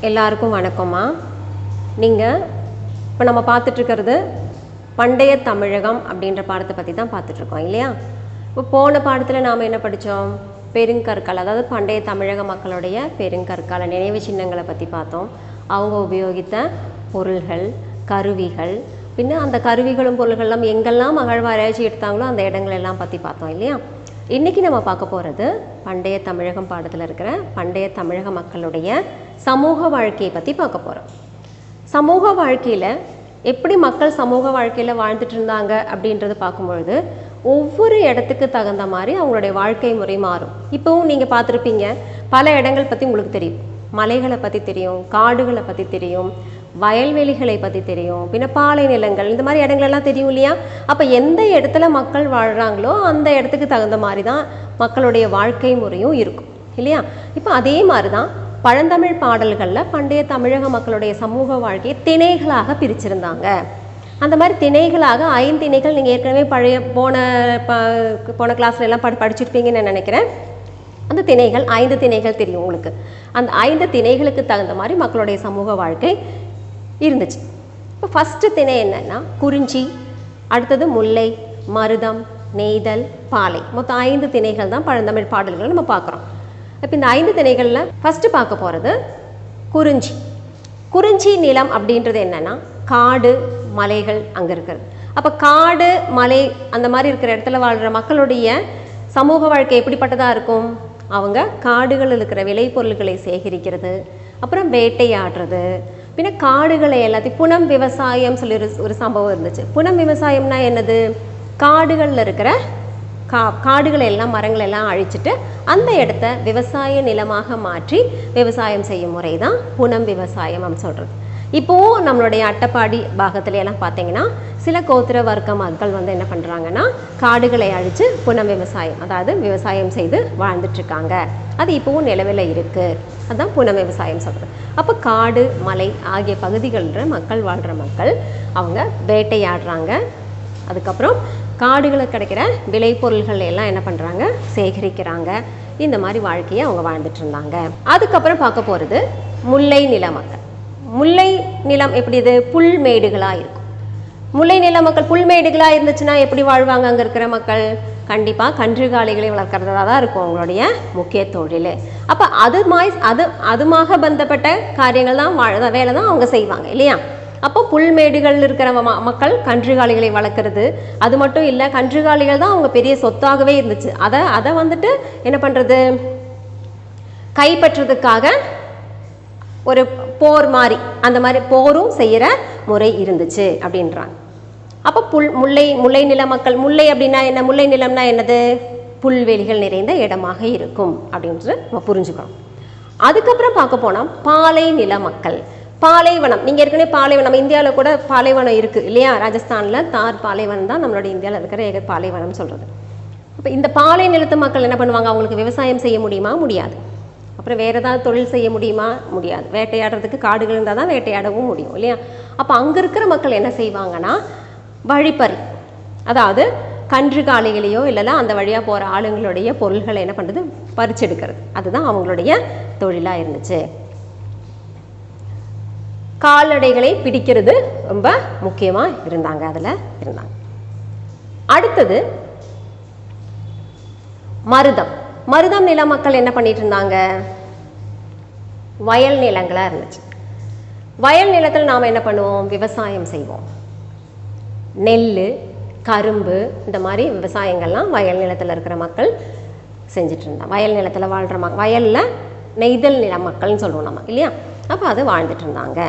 எல்லாருக்கும் வணக்கம்மா. நீங்கள் இப்போ நம்ம பார்த்துட்ருக்கிறது பண்டைய தமிழகம் அப்படின்ற பாடத்தை பற்றி தான் பார்த்துட்ருக்கோம் இல்லையா? இப்போ போன பாடத்தில் நாம் என்ன படித்தோம்? பெருங்கற்கால, அதாவது பண்டைய தமிழக மக்களுடைய பெருங்கற்கால நினைவு சின்னங்களை பற்றி பார்த்தோம். அவங்க உபயோகித்த பொருள்கள், கருவிகள், பின்ன அந்த கருவிகளும் பொருள்கள்லாம் எங்கெல்லாம் அகழ்வாராய்ச்சி எடுத்தாங்களோ அந்த இடங்களெல்லாம் பற்றி பார்த்தோம் இல்லையா? இன்றைக்கி நம்ம பார்க்க போகிறது பண்டைய தமிழகம் பாடத்தில் இருக்கிற பண்டைய தமிழக மக்களுடைய சமூக வாழ்க்கையை பற்றி பார்க்க போகிறோம். சமூக வாழ்க்கையில் எப்படி மக்கள் சமூக வாழ்க்கையில் வாழ்ந்துட்டு இருந்தாங்க அப்படின்றது பார்க்கும்பொழுது ஒவ்வொரு இடத்துக்கு தகுந்த மாதிரி அவங்களுடைய வாழ்க்கை முறை மாறும். இப்போவும் நீங்கள் பார்த்துருப்பீங்க, பல இடங்கள் பற்றி உங்களுக்கு தெரியும். மலைகளை பற்றி தெரியும், காடுகளை பற்றி தெரியும், வயல்வெளிகளை பற்றி தெரியும், பின்ன பாலை நிலங்கள், இந்த மாதிரி இடங்களெல்லாம் தெரியும் இல்லையா? அப்போ எந்த இடத்துல மக்கள் வாழ்கிறாங்களோ அந்த இடத்துக்கு தகுந்த மாதிரி தான் மக்களுடைய வாழ்க்கை முறையும் இருக்கும் இல்லையா? இப்போ அதே மாதிரி தான் பழந்தமிழ் பாடல்களில் பண்டைய தமிழக மக்களுடைய சமூக வாழ்க்கையை திணைகளாக பிரிச்சிருந்தாங்க. அந்த மாதிரி திணைகளாக 5 திணைகள் நீங்கள் ஏற்கனவே போன கிளாஸ்ல எல்லாம் படிச்சிருப்பீங்கன்னு நான் நினைக்கிறேன். அந்த திணைகள் 5 திணைகள் தெரியும் உங்களுக்கு. அந்த 5 திணைகளுக்கு தகுந்த மாதிரி மக்களுடைய சமூக வாழ்க்கை இருந்துச்சு. இப்போ ஃபஸ்ட்டு திணை என்னன்னா குறிஞ்சி, அடுத்தது முல்லை, மருதம், நெய்தல், பாலை. மொத்தம் 5 திணைகள் தான் பழந்தமிழ் பாடல்கள் நம்ம பார்க்குறோம். இப்போ இந்த 5 திணைகளில் ஃபஸ்ட்டு பார்க்க போகிறது குறிஞ்சி. குறிஞ்சி நிலம் அப்படின்றது என்னென்னா காடு, மலைகள் அங்கே இருக்கிறது. அப்போ காடு, மலை அந்த மாதிரி இருக்கிற இடத்துல வாழ்கிற மக்களுடைய சமூக வாழ்க்கை எப்படிப்பட்டதாக இருக்கும்? அவங்க காடுகளில் இருக்கிற விளைபொருள்களை சேகரிக்கிறது, அப்புறம் வேட்டையாடுறது, பின்ன காடுகளை எல்லாத்தையும் புனம் விவசாயம் சொல்லி ஒரு சம்பவம் இருந்துச்சு. புனம் விவசாயம்னா என்னது? காடுகளில் இருக்கிற காடுகளை எல்லாம் மரங்களை எல்லாம் அழிச்சிட்டு அந்த இடத்த விவசாய நிலமாக மாற்றி விவசாயம் செய்யும் முறை தான் புனம் விவசாயம் அப்படின்னு சொல்கிறது. இப்போது நம்மளுடைய அட்டப்பாடி பாகத்துல எல்லாம் பார்த்தீங்கன்னா சில கோத்திர வர்க்க மக்கள் வந்து என்ன பண்ணுறாங்கன்னா காடுகளை அழித்து புனம் விவசாயம், அதாவது விவசாயம் செய்து வாழ்ந்துட்டுருக்காங்க. அது இப்போவும் நிலவில் இருக்குது. அதுதான் புனம் விவசாயம் சொல்கிறது. அப்போ காடு, மலை ஆகிய பகுதிகளில் மக்கள் வாழ்கிற மக்கள் அவங்க வேட்டையாடுறாங்க. அதுக்கப்புறம் காடுகளில் கிடைக்கிற விளைபொருள்கள் எல்லாம் என்ன பண்ணுறாங்க? சேகரிக்கிறாங்க. இந்த மாதிரி வாழ்க்கையை அவங்க வாழ்ந்துட்டு இருந்தாங்க. அதுக்கப்புறம் பார்க்க போகிறது முல்லை நில மக்கள். முல்லை நிலம் எப்படி? இது புல்மேடுகளாக இருக்கும். முல்லை நில மக்கள் புல்மேடுகளாக இருந்துச்சுன்னா எப்படி வாழ்வாங்க? அங்கே இருக்கிற மக்கள் கண்டிப்பாக கன்றுகாலிகளை வளர்க்குறதா தான் இருக்கும் அவங்களுடைய முக்கிய தொழில். அப்போ அதுமாக பந்தப்பட்ட காரியங்கள் தான் வேலை தான் அவங்க செய்வாங்க இல்லையா? அப்போ புல்மேடுகள் இருக்கிற மக்கள் கன்றுகாலிகளை வளர்க்குறது. அது மட்டும் இல்லை, கன்றுகாலிகள் தான் அவங்க பெரிய சொத்தாகவே இருந்துச்சு. அதை வந்துட்டு என்ன பண்ணுறது? கைப்பற்றுறதுக்காக ஒரு போர் மாதிரி, அந்த மாதிரி போரும் செய்கிற முறை இருந்துச்சு அப்படின்றாங்க. அப்போ முல்லை நில மக்கள், முல்லை அப்படின்னா என்ன? முல்லை நிலம்னா என்னது? புல்வெளிகள் நிறைந்த இடமாக இருக்கும் அப்படின்றது நம்ம புரிஞ்சுக்கிறோம். அதுக்கப்புறம் பார்க்க போனால் பாலை நில மக்கள். பாலைவனம், நீங்கள் ஏற்கனவே பாலைவனம், இந்தியாவில் கூட பாலைவனம் இருக்குது இல்லையா? ராஜஸ்தானில் தார் பாலைவனம் தான் நம்மளோட இந்தியாவில் இருக்கிற பாலைவனம் சொல்கிறது. அப்போ இந்த பாலை நிலத்து மக்கள் என்ன பண்ணுவாங்க? அவங்களுக்கு விவசாயம் செய்ய முடியுமா? முடியாது. அப்புறம் வேறு ஏதாவது தொழில் செய்ய முடியுமா? முடியாது. வேட்டையாடுறதுக்கு காடுகள் இருந்தால் தான் வேட்டையாடவும் முடியும் இல்லையா? அப்போ அங்கே இருக்கிற மக்கள் என்ன செய்வாங்கன்னா வழிப்பறி, அதாவது கன்றுகாலிகளையோ இல்லைன்னா அந்த வழியாக போகிற ஆளுங்களுடைய பொருள்களை என்ன பண்ணுறது? பறிச்செடுக்கிறது. அதுதான் அவங்களுடைய தொழிலாக இருந்துச்சு. கால்நடைகளை பிடிக்கிறது ரொம்ப முக்கியமாக இருந்தாங்க, அதில் இருந்தாங்க. அடுத்தது மருதம் நில மக்கள் என்ன பண்ணிட்டு இருந்தாங்க? வயல் நிலங்களாக இருந்துச்சு. வயல் நிலத்தில் நாம் என்ன பண்ணுவோம்? விவசாயம் செய்வோம். நெல், கரும்பு, இந்த மாதிரி விவசாயங்கள்லாம் வயல் நிலத்தில் இருக்கிற மக்கள் செஞ்சுட்டு இருந்தாங்க. வயல் நிலத்தில் வாழ்கிற வயலில் நெய்தல் நில மக்கள்னு சொல்லுவோம் நம்ம இல்லையா? அப்போ அது வாழ்ந்துட்டு இருந்தாங்க.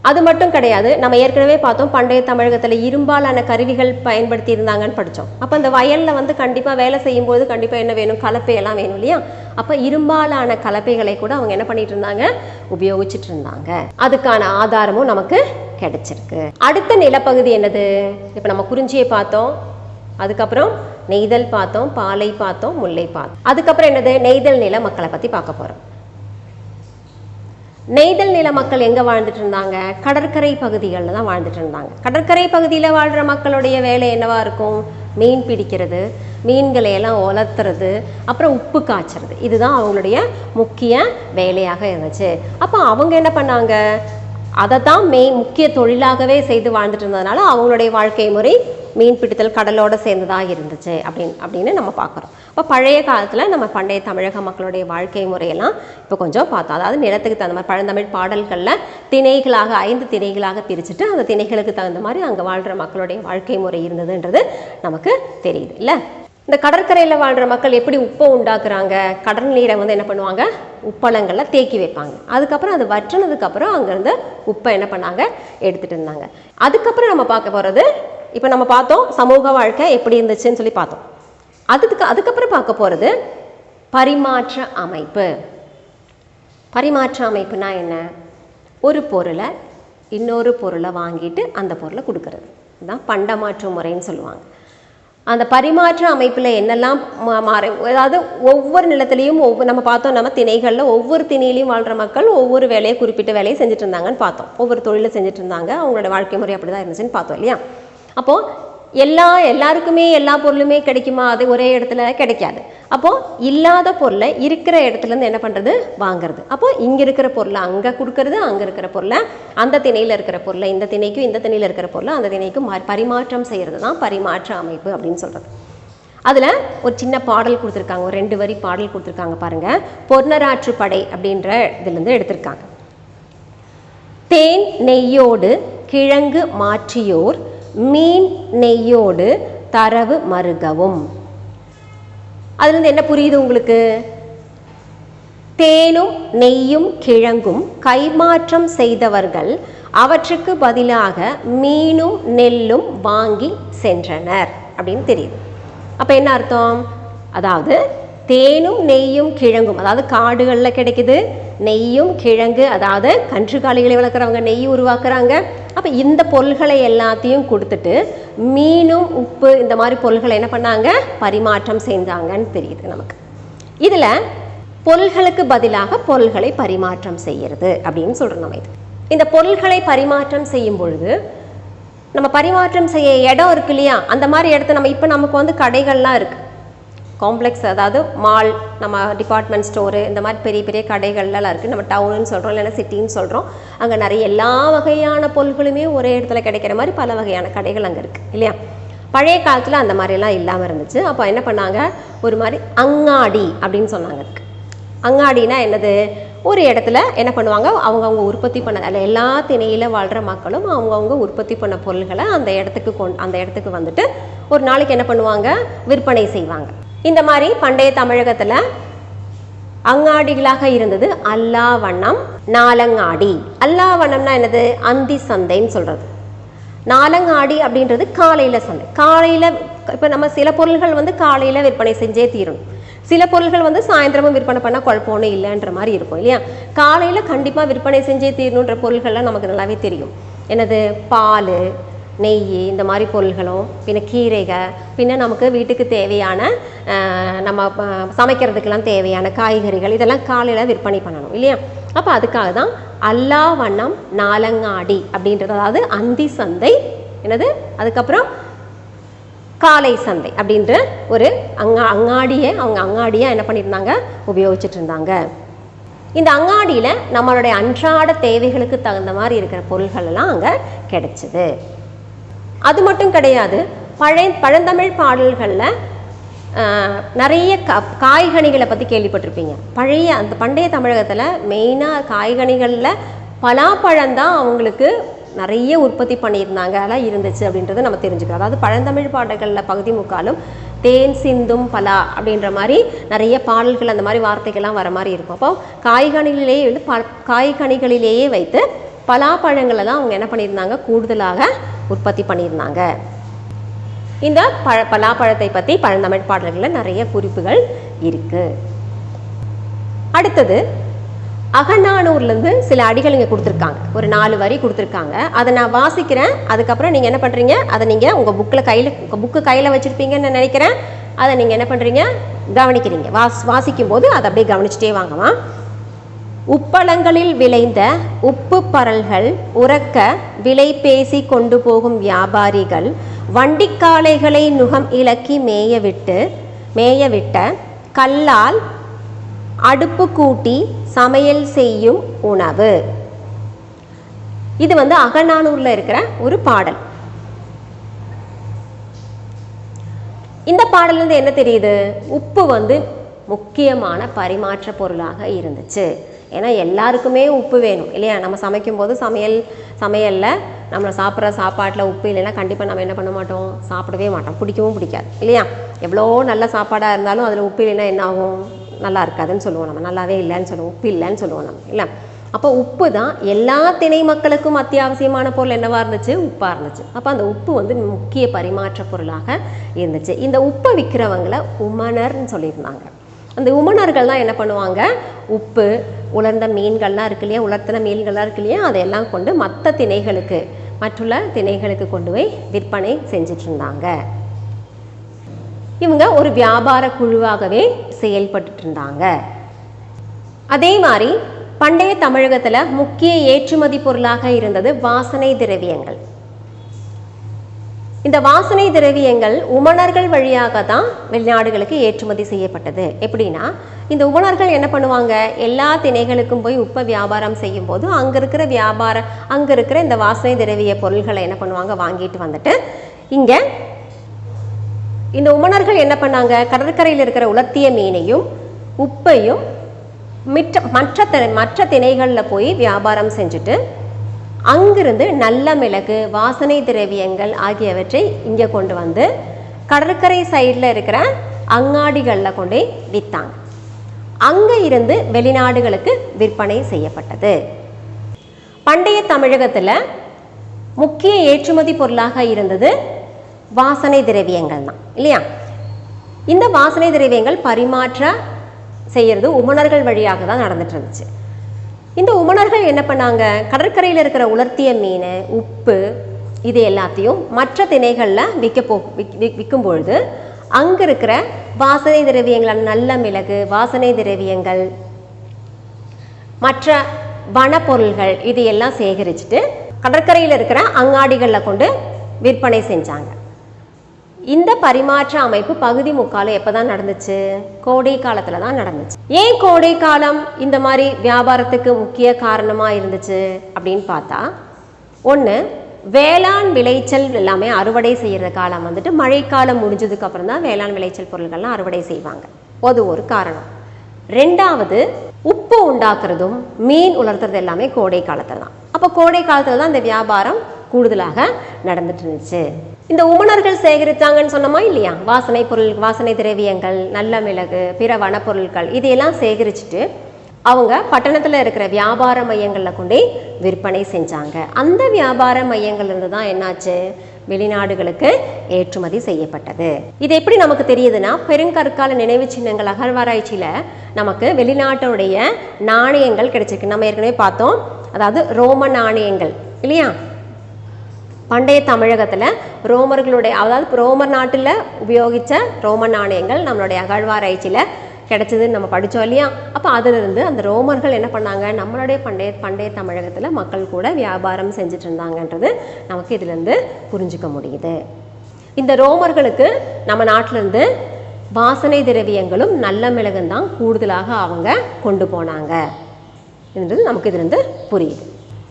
அது மட்டும் கிடையாது, நம்ம ஏற்கனவே பார்த்தோம் பண்டைய தமிழகத்தில் இரும்பாலான கருவிகள் பயன்படுத்தி இருந்தாங்கன்னு படித்தோம். அப்போ அந்த வயலில் வந்து கண்டிப்பாக வேலை செய்யும்போது கண்டிப்பாக என்ன வேணும், கலப்பையெல்லாம் வேணும் இல்லையா? அப்போ இரும்பாலான கலப்பைகளை கூட அவங்க என்ன பண்ணிட்டு இருந்தாங்க, உபயோகிச்சுட்டு இருந்தாங்க. அதுக்கான ஆதாரமும் நமக்கு கிடைச்சிருக்கு. அடுத்த நிலப்பகுதி என்னது? இப்போ நம்ம குறிஞ்சியை பார்த்தோம், அதுக்கப்புறம் நெய்தல் பார்த்தோம், பாலை பார்த்தோம், முல்லை பார்த்தோம். அதுக்கப்புறம் என்னது, நெய்தல் நில மக்களை பற்றி பார்க்க போகிறோம். நெய்தல் நில மக்கள் எங்கே வாழ்ந்துட்டு இருந்தாங்க? கடற்கரை பகுதிகளில் தான் வாழ்ந்துட்டு இருந்தாங்க. கடற்கரை பகுதியில் வாழ்கிற மக்களுடைய வேலை என்னவா இருக்கும்? மீன் பிடிக்கிறது, மீன்களை எல்லாம் வளர்த்துறது, அப்புறம் உப்பு காய்ச்சறது. இதுதான் அவங்களுடைய முக்கிய வேலையாக இருந்துச்சு. அப்போ அவங்க என்ன பண்ணாங்க, அதை தான் முக்கிய தொழிலாகவே செய்து வாழ்ந்துட்டு இருந்ததுனால அவங்களுடைய வாழ்க்கை முறை மீன் பிடித்தல், கடலோடு சேர்ந்ததாக இருந்துச்சு அப்படின்னு நம்ம பார்க்குறோம். இப்போ பழைய காலத்தில் நம்ம பண்டைய தமிழக மக்களுடைய வாழ்க்கை முறையெல்லாம் இப்போ கொஞ்சம் பார்த்தோம். அதாவது நிலத்துக்கு தகுந்த மாதிரி பழந்தமிழ் பாடல்களில் திணைகளாக 5 திணைகளாக பிரிச்சுட்டு அந்த திணைகளுக்கு தகுந்த மாதிரி அங்கே வாழ்கிற மக்களுடைய வாழ்க்கை முறை இருந்ததுன்றது நமக்கு தெரியுது இல்லை? இந்த கடற்கரையில் வாழ்கிற மக்கள் எப்படி உப்பை உண்டாக்குறாங்க? கடல் நீரை வந்து என்ன பண்ணுவாங்க, உப்பளங்களில் தேக்கி வைப்பாங்க. அதுக்கப்புறம் அது வற்றினதுக்கப்புறம் அங்கேருந்து உப்பை என்ன பண்ணாங்க, எடுத்துகிட்டு இருந்தாங்க. அதுக்கப்புறம் நம்ம பார்க்க போகிறது, இப்போ நம்ம பார்த்தோம் சமூக வாழ்க்கை எப்படி இருந்துச்சுன்னு சொல்லி பார்த்தோம். அதுக்கப்புறம் பார்க்க போகிறது பரிமாற்ற அமைப்பு. பரிமாற்ற அமைப்புனா என்ன? ஒரு பொருளை இன்னொரு பொருளை வாங்கிட்டு அந்த பொருளை கொடுக்கறது இதுதான் பண்டமாற்று முறைன்னு சொல்லுவாங்க. அந்த பரிமாற்ற அமைப்பில் என்னெல்லாம் அதாவது ஒவ்வொரு நிலத்திலையும் நம்ம பார்த்தோம், நம்ம திணைகளில் ஒவ்வொரு திணையிலையும் வாழ்கிற மக்கள் ஒவ்வொரு வேலையை குறிப்பிட்ட வேலையை செஞ்சுட்டு இருந்தாங்கன்னு பார்த்தோம். ஒவ்வொரு தொழிலை செஞ்சுட்டு இருந்தாங்க, அவங்களோட வாழ்க்கை முறை அப்படி தான் இருந்துச்சுன்னு பார்த்தோம் இல்லையா? அப்போது எல்லாருக்குமே எல்லா பொருளுமே கிடைக்குமா? அது ஒரே இடத்துல கிடைக்காது. அப்போது இல்லாத பொருளை இருக்கிற இடத்துலேருந்து என்ன பண்ணுறது, வாங்கிறது. அப்போது இங்கே இருக்கிற பொருளை அங்கே கொடுக்கறது, அங்கே இருக்கிற பொருளை அந்த திணையில் இருக்கிற பொருளை இந்த திணைக்கும் இந்த திணையில் இருக்கிற பொருளை அந்த திணைக்கும் பரிமாற்றம் செய்கிறது தான் பரிமாற்ற அமைப்பு அப்படின்னு சொல்கிறது. அதில் ஒரு சின்ன பாடல் கொடுத்துருக்காங்க, ஒரு 2 வரி பாடல் கொடுத்துருக்காங்க பாருங்கள். பொன்னராற்று படை அப்படின்ற இதுலேருந்து எடுத்திருக்காங்க. தேன் நெய்யோடு கிழங்கு மாற்றியோர் மீன் நெய்யோடு தரவு மருகவும். அதுலேருந்து என்ன புரியுது உங்களுக்கு? தேனும் நெய்யும் கிழங்கும் கைமாற்றம் செய்தவர்கள் அவற்றுக்கு பதிலாக மீனும் நெல்லும் வாங்கி சென்றனர் அப்படின்னு தெரியுது. அப்போ என்ன அர்த்தம்? அதாவது தேனும் நெய்யும் கிழங்கும், அதாவது காடுகளில் கிடைக்குது, நெய்யும் கிழங்கு, அதாவது கன்றுக்காலிகளை வளர்க்குறவங்க நெய் உருவாக்குறாங்க. அப்போ இந்த பொருள்களை எல்லாத்தையும் கொடுத்துட்டு மீனும் உப்பு இந்த மாதிரி பொருள்களை என்ன பண்ணாங்க, பரிமாற்றம் செஞ்சாங்கன்னு தெரியுது நமக்கு. இதில் பொருள்களுக்கு பதிலாக பொருள்களை பரிமாற்றம் செய்கிறது அப்படின்னு சொல்கிறோம் நம்ம. இந்த பொருள்களை பரிமாற்றம் செய்யும் பொழுது நம்ம பரிமாற்றம் செய்ய இடம் இருக்கு இல்லையா? அந்த மாதிரி இடத்த நம்ம இப்போ நமக்கு வந்து கடைகள்லாம் இருக்குது, காம்ப்ளெக்ஸ், அதாவது மால், நம்ம டிபார்ட்மெண்ட் ஸ்டோரு, இந்த மாதிரி பெரிய பெரிய கடைகள்லாம் இருக்குது. நம்ம டவுனுன்னு சொல்கிறோம், இல்லைன்னா சிட்டின்னு சொல்கிறோம். அங்கே நிறைய எல்லா வகையான பொருட்களுமே ஒரே இடத்துல கிடைக்கிற மாதிரி பல வகையான கடைகள் அங்கே இருக்குது இல்லையா? பழைய காலத்தில் அந்த மாதிரிலாம் இல்லாமல் இருந்துச்சு. அப்போ என்ன பண்ணாங்க, ஒரு மாதிரி அங்காடி அப்படின்னு சொன்னாங்க. அதுக்கு அங்காடினா என்னது? ஒரு இடத்துல என்ன பண்ணுவாங்க, அவங்கவுங்க உற்பத்தி பண்ண, அதில் எல்லா திணையில் வாழ்கிற மக்களும் அவங்கவுங்க உற்பத்தி பண்ண பொருள்களை அந்த இடத்துக்கு வந்துட்டு ஒரு நாளைக்கு என்ன பண்ணுவாங்க, விற்பனை செய்வாங்க. இந்த மாதிரி பண்டைய தமிழகத்தில் அங்காடிகளாக இருந்தது அல்லாவண்ணம், நாலங்காடி. அல்லாவண்ணம்னா என்னது? அந்தி சந்தைன்னு சொல்கிறது. நாலங்காடி அப்படின்றது காலையில் சந்தை. காலையில் இப்போ நம்ம சில பொருள்கள் வந்து காலையில் விற்பனை செஞ்சே தீரணும், சில பொருள்கள் வந்து சாயந்தரமும் விற்பனை பண்ணால் குழப்பம் இல்லைன்ற மாதிரி இருக்கும் இல்லையா? காலையில் கண்டிப்பாக விற்பனை செஞ்சே தீரணுன்ற பொருள்கள்லாம் நமக்கு நல்லாவே தெரியும். என்னது? பால், நெய், இந்த மாதிரி பொருள்களும், பின்ன கீரைகள், பின்ன நமக்கு வீட்டுக்கு தேவையான நம்ம சமைக்கிறதுக்கெல்லாம் தேவையான காய்கறிகள், இதெல்லாம் காலையில் விற்பனை பண்ணணும் இல்லையா? அப்போ அதுக்காக தான் அல்லாவண்ணம் நாலங்காடி அப்படின்றது, அதாவது அந்தி சந்தை என்னது, அதுக்கப்புறம் காலை சந்தை அப்படின்ற ஒரு அங்காடியை என்ன பண்ணியிருந்தாங்க, உபயோகிச்சுட்டு இருந்தாங்க. இந்த அங்காடியில் நம்மளுடைய அன்றாட தேவைகளுக்கு தகுந்த மாதிரி இருக்கிற பொருள்கள் எல்லாம் அங்கே கிடைச்சிது. அது மட்டும் கிடையாது, பழந்தமிழ் பாடல்களில் நிறைய காய்கனிகளை பற்றி கேள்விப்பட்டிருப்பீங்க. அந்த பண்டைய தமிழகத்தில் மெயினாக காய்கனிகளில் பலாப்பழம்தான் அவங்களுக்கு நிறைய உற்பத்தி பண்ணியிருந்தாங்க, அதெல்லாம் இருந்துச்சு அப்படின்றத நம்ம தெரிஞ்சுக்கிறோம். அதாவது பழந்தமிழ் பாடல்களில் பகுதி முக்காலும் தேன் சிந்தும் பலா அப்படின்ற மாதிரி நிறைய பாடல்கள் அந்த மாதிரி வார்த்தைகள்லாம் வர மாதிரி இருக்கும். அப்போ காய்கனிகளிலேயே வைத்து பலாப்பழங்களை தான் அவங்க என்ன பண்ணியிருந்தாங்க, கூடுதலாக உற்பத்தி பண்ணியிருந்தாங்க. இந்த பலாப்பழத்தை பற்றி பழந்தமிழ் பாடல்களில் நிறைய குறிப்புகள் இருக்கு. அடுத்தது அகநானூர்லேருந்து சில அடிகள் இங்கே கொடுத்துருக்காங்க, ஒரு 4 வரி கொடுத்துருக்காங்க. அதை நான் வாசிக்கிறேன். அதுக்கப்புறம் நீங்கள் என்ன பண்ணுறீங்க, அதை நீங்கள் உங்கள் புக்கு கையில் வச்சுருப்பீங்கன்னு நான் நினைக்கிறேன். அதை நீங்கள் என்ன பண்ணுறீங்க, கவனிக்கிறீங்க. வாசிக்கும் போது அதை அப்படியே கவனிச்சுட்டே வாங்கம்மா. உப்பளங்களில் விளைந்த உப்பு பரல்கள் உறக்க விலை பேசி கொண்டு போகும் வியாபாரிகள் வண்டிக்காளைகளை நுகம் இலக்கி மேயவிட்ட கல்லால் அடுப்பு கூட்டி சமையல் செய்யும் உணவு. இது அகநானூர்ல இருக்கிற ஒரு பாடல். இந்த பாடல்ல என்ன தெரியுது, உப்பு முக்கியமான பரிமாற்ற பொருளாக இருந்துச்சு. ஏன்னா எல்லாருக்குமே உப்பு வேணும் இல்லையா. நம்ம சமைக்கும் போது சமையல்ல நம்ம சாப்பிட்ற சாப்பாட்டில் உப்பு இல்லைன்னா கண்டிப்பாக நம்ம என்ன பண்ண மாட்டோம், சாப்பிடவே மாட்டோம், பிடிக்கவும் பிடிக்காது இல்லையா. எவ்வளோ நல்ல சாப்பாடாக இருந்தாலும் அதில் உப்பு இல்லைன்னா என்ன ஆகும், நல்லா இருக்காதுன்னு சொல்லுவோம், நம்ம நல்லாவே இல்லைன்னு சொல்லுவோம், உப்பு இல்லைன்னு சொல்லுவோம் நம்ம இல்லை. அப்போ உப்பு தான் எல்லா திணை மக்களுக்கும் அத்தியாவசியமான பொருள் என்னவா இருந்துச்சு, உப்பாக இருந்துச்சு. அப்போ அந்த உப்பு முக்கிய பரிமாற்ற பொருளாக இருந்துச்சு. இந்த உப்பை விற்கிறவங்களை உமணர்ன்னு சொல்லியிருந்தாங்க. அந்த உமணர்கள் தான் என்ன பண்ணுவாங்க, உப்பு உலர்ந்த மீன்கள்லாம் இருக்கு இல்லையா, உலர்த்தின மீன்கள்லாம் இருக்கு இல்லையா, அதையெல்லாம் கொண்டு மற்றுள்ள திணைகளுக்கு கொண்டு போய் விற்பனை செஞ்சிட்டு இருந்தாங்க. இவங்க ஒரு வியாபார குழுவாகவே செயல்பட்டு இருந்தாங்க. அதே மாதிரி பண்டைய தமிழகத்துல முக்கிய ஏற்றுமதி பொருளாக இருந்தது வாசனை திரவியங்கள். இந்த வாசனை திரவியங்கள் உமணர்கள் வழியாக தான் வெளிநாடுகளுக்கு ஏற்றுமதி செய்யப்பட்டது. எப்படின்னா, இந்த உமணர்கள் என்ன பண்ணுவாங்க, எல்லா திணைகளுக்கும் போய் உப்பை வியாபாரம் செய்யும் போது அங்க இருக்கிற இந்த வாசனை திரவிய பொருள்களை என்ன பண்ணுவாங்க, வாங்கிட்டு வந்துட்டு இங்க இந்த உமணர்கள் என்ன பண்ணாங்க, கடற்கரையில் இருக்கிற உலர்த்திய மீனையும் உப்பையும் மற்ற திணைகளில் போய் வியாபாரம் செஞ்சுட்டு அங்கிருந்து நல்ல மிளகு, வாசனை திரவியங்கள் ஆகியவற்றை இங்கே கொண்டு வந்து கடற்கரை சைடில் இருக்கிற அங்காடிகளில் கொண்டு விற்றாங்க. அங்கே இருந்து வெளிநாடுகளுக்கு விற்பனை செய்யப்பட்டது. பண்டைய தமிழகத்தில் முக்கிய ஏற்றுமதி பொருளாக இருந்தது வாசனை திரவியங்கள் தான் இல்லையா. இந்த வாசனை திரவியங்கள் பரிமாற்ற செய்யறது உமணர்கள் வழியாக தான் நடந்துட்டு இருந்துச்சு. இந்த உமணர்கள் என்ன பண்ணாங்க, கடற்கரையில் இருக்கிற உலர்த்திய மீன், உப்பு இது எல்லாத்தையும் மற்ற திணைகளில் விற்கும் பொழுது அங்கே இருக்கிற வாசனை திரவியங்கள், நல்ல மிளகு, வாசனை திரவியங்கள், மற்ற வனப்பொருள்கள் இது எல்லாம் சேகரிச்சுட்டு கடற்கரையில் இருக்கிற அங்காடிகளில் கொண்டு விற்பனை செஞ்சாங்க. இந்த பரிமாற்ற அமைப்பு பகுதி முக்காலம் எப்பதான் நடந்துச்சு, கோடை காலத்துல தான் நடந்துச்சு. ஏன் கோடை காலம் இந்த மாதிரி வியாபாரத்துக்கு முக்கிய காரணமா இருந்துச்சு அப்படின்னு பார்த்தா, ஒன்று வேளாண் விளைச்சல் எல்லாமே அறுவடை செய்யற காலம் மழைக்காலம் முடிஞ்சதுக்கு அப்புறம் தான் வேளாண் விளைச்சல் பொருள்கள்லாம் அறுவடை செய்வாங்க, அது ஒரு காரணம். ரெண்டாவது, உப்பு உண்டாக்குறதும் மீன் உலர்த்துறது எல்லாமே கோடை காலத்துல தான். அப்போ கோடை காலத்துல தான் இந்த வியாபாரம் கூடுதலாக நடந்துட்டு இருந்துச்சு. இந்த உமணர்கள் சேகரித்தாங்கன்னு சொன்னோமா இல்லையா, வாசனை திரவியங்கள், நல்ல மிளகு, பிற வனப்பொருட்கள் இதையெல்லாம் சேகரிச்சுட்டு அவங்க பட்டணத்தில் இருக்கிற வியாபார மையங்களில் கொண்டே விற்பனை செஞ்சாங்க. அந்த வியாபார மையங்கள் இருந்து தான் என்னாச்சு, வெளிநாடுகளுக்கு ஏற்றுமதி செய்யப்பட்டது. இது எப்படி நமக்கு தெரியுதுன்னா, பெருங்கற்கால நினைவு சின்னங்கள் அகழ்வாராய்ச்சியில நமக்கு வெளிநாட்டுடைய நாணயங்கள் கிடைச்சிருக்கு. நம்ம ஏற்கனவே பார்த்தோம், அதாவது ரோம நாணயங்கள் இல்லையா. பண்டைய தமிழகத்தில் ரோமர்களுடைய, அதாவது ரோமர் நாட்டில் உபயோகித்த ரோம நாணயங்கள் நம்மளுடைய அகழ்வாராய்ச்சியில் கிடைச்சதுன்னு நம்ம படித்தோம் இல்லையா. அப்போ அதிலிருந்து அந்த ரோமர்கள் என்ன பண்ணாங்க, நம்மளுடைய பண்டைய தமிழகத்தில் மக்கள் கூட வியாபாரம் செஞ்சுட்டு இருந்தாங்கன்றது நமக்கு இதுலேருந்து புரிஞ்சுக்க முடியுது. இந்த ரோமர்களுக்கு நம்ம நாட்டிலேருந்து வாசனை திரவியங்களும் நல்ல மிளகும் தான் கூடுதலாக அவங்க கொண்டு போனாங்க என்றது நமக்கு இதுலேருந்து புரியுது.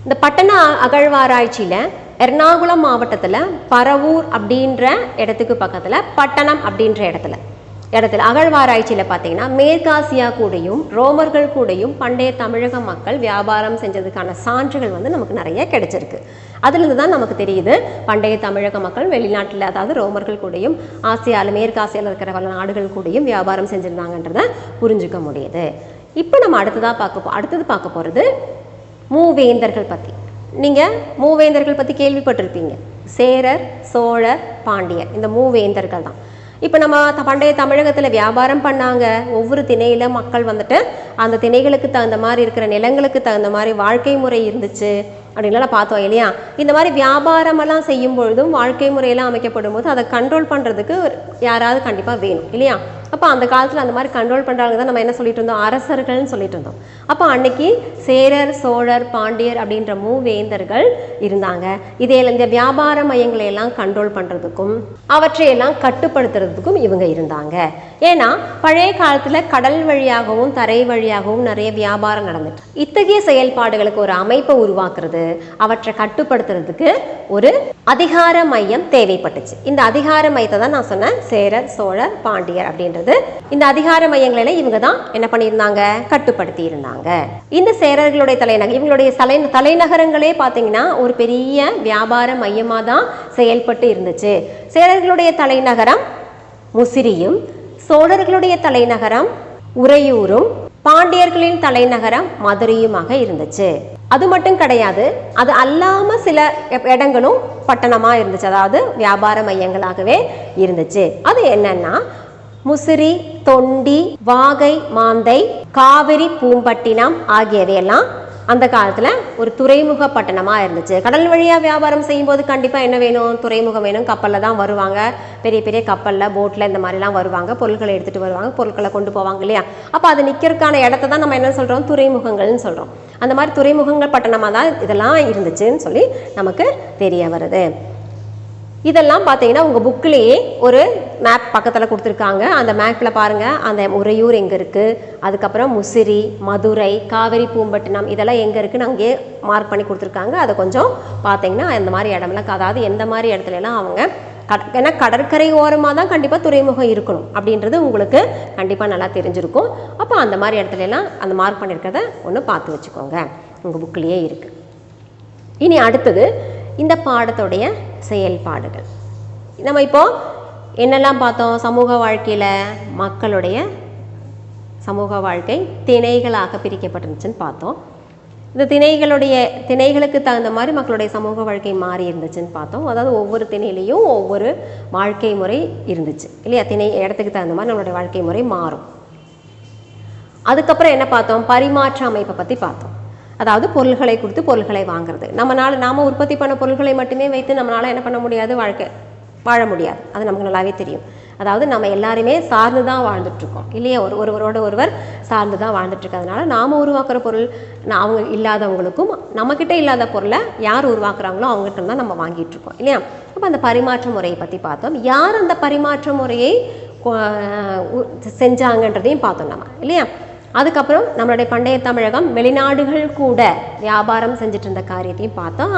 இந்த பட்டண அகழ்வாராய்ச்சியில் எர்ணாகுளம் மாவட்டத்தில் பரவூர் அப்படின்ற இடத்துக்கு பக்கத்தில் பட்டணம் அப்படின்ற இடத்துல அகழ்வாராய்ச்சியில் பார்த்தீங்கன்னா மேற்காசியா கூடையும் ரோமர்கள் கூடையும் பண்டைய தமிழக மக்கள் வியாபாரம் செஞ்சதுக்கான சான்றுகள் நமக்கு நிறைய கிடைச்சிருக்கு. அதுலேருந்து தான் நமக்கு தெரியுது பண்டைய தமிழக மக்கள் வெளிநாட்டில், அதாவது ரோமர்கள் கூடையும் ஆசியாவில், மேற்காசியாவில் இருக்கிற பல நாடுகள் கூடையும் வியாபாரம் செஞ்சுருந்தாங்கன்றதை புரிஞ்சுக்க முடியுது. இப்போ நம்ம அடுத்தது பார்க்க போகிறது மூவேந்தர்கள் பற்றி. நீங்கள் மூவேந்தர்கள் பற்றி கேள்விப்பட்டிருப்பீங்க. சேரர், சோழர், பாண்டியர், இந்த மூவேந்தர்கள் தான். இப்போ நம்ம பண்டைய தமிழகத்தில் வியாபாரம் பண்ணாங்க. ஒவ்வொரு திணையில் மக்கள் வந்துட்டு அந்த திணைகளுக்கு தகுந்த மாதிரி இருக்கிற நிலங்களுக்கு தகுந்த மாதிரி வாழ்க்கை முறை இருந்துச்சு அப்படின்லாம் பார்த்தோம் இல்லையா. இந்த மாதிரி வியாபாரமெல்லாம் செய்யும் பொழுதும் வாழ்க்கை முறையெல்லாம் அமைக்கப்படும் போது அதை கண்ட்ரோல் பண்ணுறதுக்கு யாராவது கண்டிப்பாக வேணும் இல்லையா. அப்போ அந்த காலத்தில் அந்த மாதிரி கண்ட்ரோல் பண்ணுறாங்க தான் நம்ம என்ன சொல்லிட்டு இருந்தோம், அரசர்கள்னு சொல்லிட்டு இருந்தோம். அப்போ அன்னைக்கு சேரர், சோழர், பாண்டியர் அப்படின்ற மூவேந்தர்கள் இருந்தாங்க. இந்த வியாபார மையங்களை எல்லாம் கண்ட்ரோல் பண்ணுறதுக்கும் அவற்றையெல்லாம் கட்டுப்படுத்துறதுக்கும் இவங்க இருந்தாங்க. ஏன்னா பழைய காலத்தில் கடல் வழியாகவும் தரை வழியாகவும் நிறைய வியாபாரம் நடந்துட்டு, இத்தகைய செயல்பாடுகளுக்கு ஒரு அமைப்பை உருவாக்குறது, அவற்றை கட்டுப்படுத்துறதுக்கு ஒரு அதிகார மையம் தேவைப்பட்டுச்சு. இந்த அதிகார மையத்தை தான் நான் சொன்னேன், சேரர், சோழர், பாண்டியர் அப்படின்றது. இந்த அதிகார மையங்களை இவங்க தான் என்ன பண்ணியிருந்தாங்க, கட்டுப்படுத்தி இருந்தாங்க. இந்த சேரர்களுடைய தலைநகர், இவங்களுடைய தலைநகரங்களே பார்த்தீங்கன்னா ஒரு பெரிய வியாபார மையமாக தான் செயல்பட்டு இருந்துச்சு. சேரர்களுடைய தலைநகரம் முசிறியும், சோழர்களுடைய தலைநகரம் உறையூரும், பாண்டியர்களின் தலைநகரம் மதுரையுமாக இருந்துச்சு. அது மட்டும் கிடையாது, அது அல்லாம சில இடங்களும் பட்டணமா இருந்துச்சு, அதாவது வியாபார மையங்களாகவே இருந்துச்சு. அது என்னன்னா முசிறி, தொண்டி, வாகை, மாந்தை, காவிரி, பூம்பட்டினம் ஆகியவையெல்லாம் அந்த காலத்துல ஒரு துறைமுக பட்டணமா இருந்துச்சு. கடல் வழியா வியாபாரம் செய்யும் போது கண்டிப்பா என்ன வேணும், துறைமுகம் வேணும். கப்பல்ல தான் வருவாங்க, பெரிய பெரிய கப்பல்ல, போட்ல இந்த மாதிரிலாம் வருவாங்க, பொருட்களை எடுத்துட்டு வருவாங்க, பொருட்களை கொண்டு போவாங்க இல்லையா. அப்ப அது நிக்கிறதுக்கான இடத்த தான் நம்ம என்ன சொல்றோம், துறைமுகங்கள்னு சொல்றோம். அந்த மாதிரி துறைமுகங்கள் பட்டணமா தான் இதெல்லாம் இருந்துச்சுன்னு சொல்லி நமக்கு தெரிய வருது. இதெல்லாம் பார்த்தீங்கன்னா உங்கள் புக்கிலேயே ஒரு மேப் பக்கத்தில் கொடுத்துருக்காங்க. அந்த மேப்பில் பாருங்கள், அந்த உறையூர் எங்கே இருக்குது, அதுக்கப்புறம் முசிறி, மதுரை, காவிரி, பூம்பட்டினம் இதெல்லாம் எங்கே இருக்குன்னு அங்கேயே மார்க் பண்ணி கொடுத்துருக்காங்க. அதை கொஞ்சம் பார்த்தீங்கன்னா இந்த மாதிரி இடம்லாம், அதாவது எந்த மாதிரி இடத்துலலாம் அவங்க ஏன்னா கடற்கரை ஓரமாக தான் கண்டிப்பாக துறைமுகம் இருக்கணும் அப்படின்றது உங்களுக்கு கண்டிப்பாக நல்லா தெரிஞ்சிருக்கும். அப்போ அந்த மாதிரி இடத்துலலாம் அந்த மார்க் பண்ணியிருக்கிறத ஒன்று பார்த்து வச்சுக்கோங்க, உங்கள் புக்கிலேயே இருக்குது. இனி அடுத்தது இந்த பாடத்துடைய செயல்பாடுகள். நம்ம இப்போ என்னெல்லாம் பார்த்தோம், சமூக வாழ்க்கையில் மக்களுடைய சமூக வாழ்க்கை திணைகளாக பிரிக்கப்பட்டிருந்துச்சுன்னு பார்த்தோம். இந்த திணைகளுக்கு தகுந்த மாதிரி மக்களுடைய சமூக வாழ்க்கை மாறி இருந்துச்சுன்னு பார்த்தோம். அதாவது ஒவ்வொரு திணையிலையும் ஒவ்வொரு வாழ்க்கை முறை இருந்துச்சு இல்லையா. திணை இடத்துக்கு தகுந்த மாதிரி நம்மளுடைய வாழ்க்கை முறை மாறும். அதுக்கப்புறம் என்ன பார்த்தோம், பரிமாற்ற அமைப்பை பற்றி பார்த்தோம். அதாவது பொருள்களை கொடுத்து பொருள்களை வாங்குறது. நாம உற்பத்தி பண்ண பொருள்களை மட்டுமே வைத்து நம்மளால் என்ன பண்ண முடியாது, வாழ முடியாது. அது நமக்கு நல்லாவே தெரியும். அதாவது நம்ம எல்லாருமே சார்ந்து தான் வாழ்ந்துட்டுருக்கோம் இல்லையா. ஒருவரோட ஒருவர் சார்ந்து தான் வாழ்ந்துட்டுருக்கிறதுனால நாம் உருவாக்குற பொருள் அவங்க இல்லாதவங்களுக்கும், நம்மக்கிட்ட இல்லாத பொருளை யார் உருவாக்குறாங்களோ அவங்ககிட்ட தான் நம்ம வாங்கிட்டு இருக்கோம் இல்லையா. அப்போ அந்த பரிமாற்ற முறையை பற்றி பார்த்தோம். யார் அந்த பரிமாற்ற முறையை செஞ்சாங்கன்றதையும் பார்த்தோம் நம்ம இல்லையா. அதுக்கப்புறம் நம்மளுடைய பண்டைய தமிழகம் வெளிநாடுகள் கூட வியாபாரம் செஞ்சுட்டு இருந்த காரியத்தையும் பார்த்தோம்.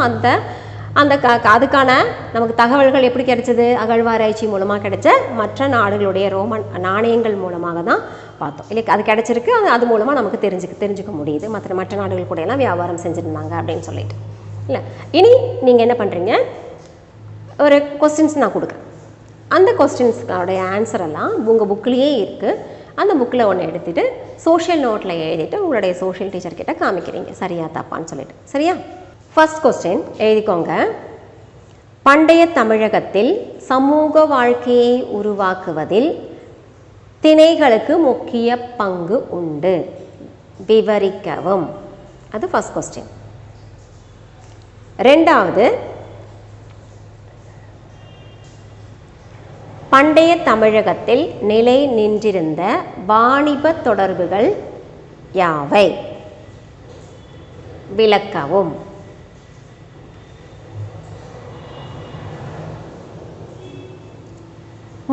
அதுக்கான நமக்கு தகவல்கள் எப்படி கிடைச்சது, அகழ்வாராய்ச்சி மூலமாக கிடைச்ச மற்ற நாடுகளுடைய ரோமன் நாணயங்கள் மூலமாக தான் பார்த்தோம் இல்லை. அது கிடைச்சிருக்கு, அது மூலமாக நமக்கு தெரிஞ்சுக்க முடியுது மற்ற நாடுகள் கூட எல்லாம் வியாபாரம் செஞ்சுருந்தாங்க அப்படின்னு சொல்லிட்டு இல்லை. இனி நீங்கள் என்ன பண்ணுறீங்க, ஒரு கொஸ்டின்ஸ் நான் கொடுக்குறேன். அந்த கொஸ்டின்ஸ்க்கான ஆன்சர் எல்லாம் உங்கள் புக்லேயே இருக்குது. அந்த புக்கில் ஒன்று எடுத்துகிட்டு சோஷியல் நோட்டில் எழுதிட்டு உங்களுடைய சோஷியல் டீச்சர்கிட்ட காமிக்கிறீங்க, சரியா தப்பான்னு சொல்லிட்டு. சரியா? ஃபர்ஸ்ட் கொஸ்டின் எழுதிக்கோங்க. பண்டைய தமிழகத்தில் சமூக வாழ்க்கையை உருவாக்குவதில் திணைகளுக்கு முக்கிய பங்கு உண்டு, விவரிக்கவும். அது ஃபர்ஸ்ட் கொஸ்டின். ரெண்டாவது, பண்டைய தமிழகத்தில் நிலை நின்றிருந்த வாணிப தொடர்புகள் யாவை, விளக்கவும்.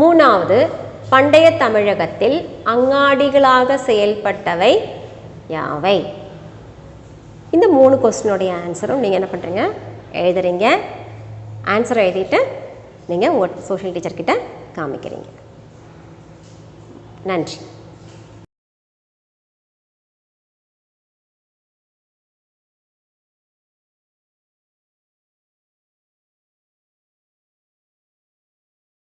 மூணாவது, பண்டைய தமிழகத்தில் அங்காடிகளாக செயல்பட்டவை யாவை. இந்த 3 கொஸ்டினுடைய ஆன்சரும் நீங்கள் என்ன பண்ணுறீங்க, எழுதுறீங்க. ஆன்சரை எழுதிட்டு நீங்கள் உங்கள் சோஷியல் டீச்சர்கிட்ட காமிக்கிறீங்க. நன்றி.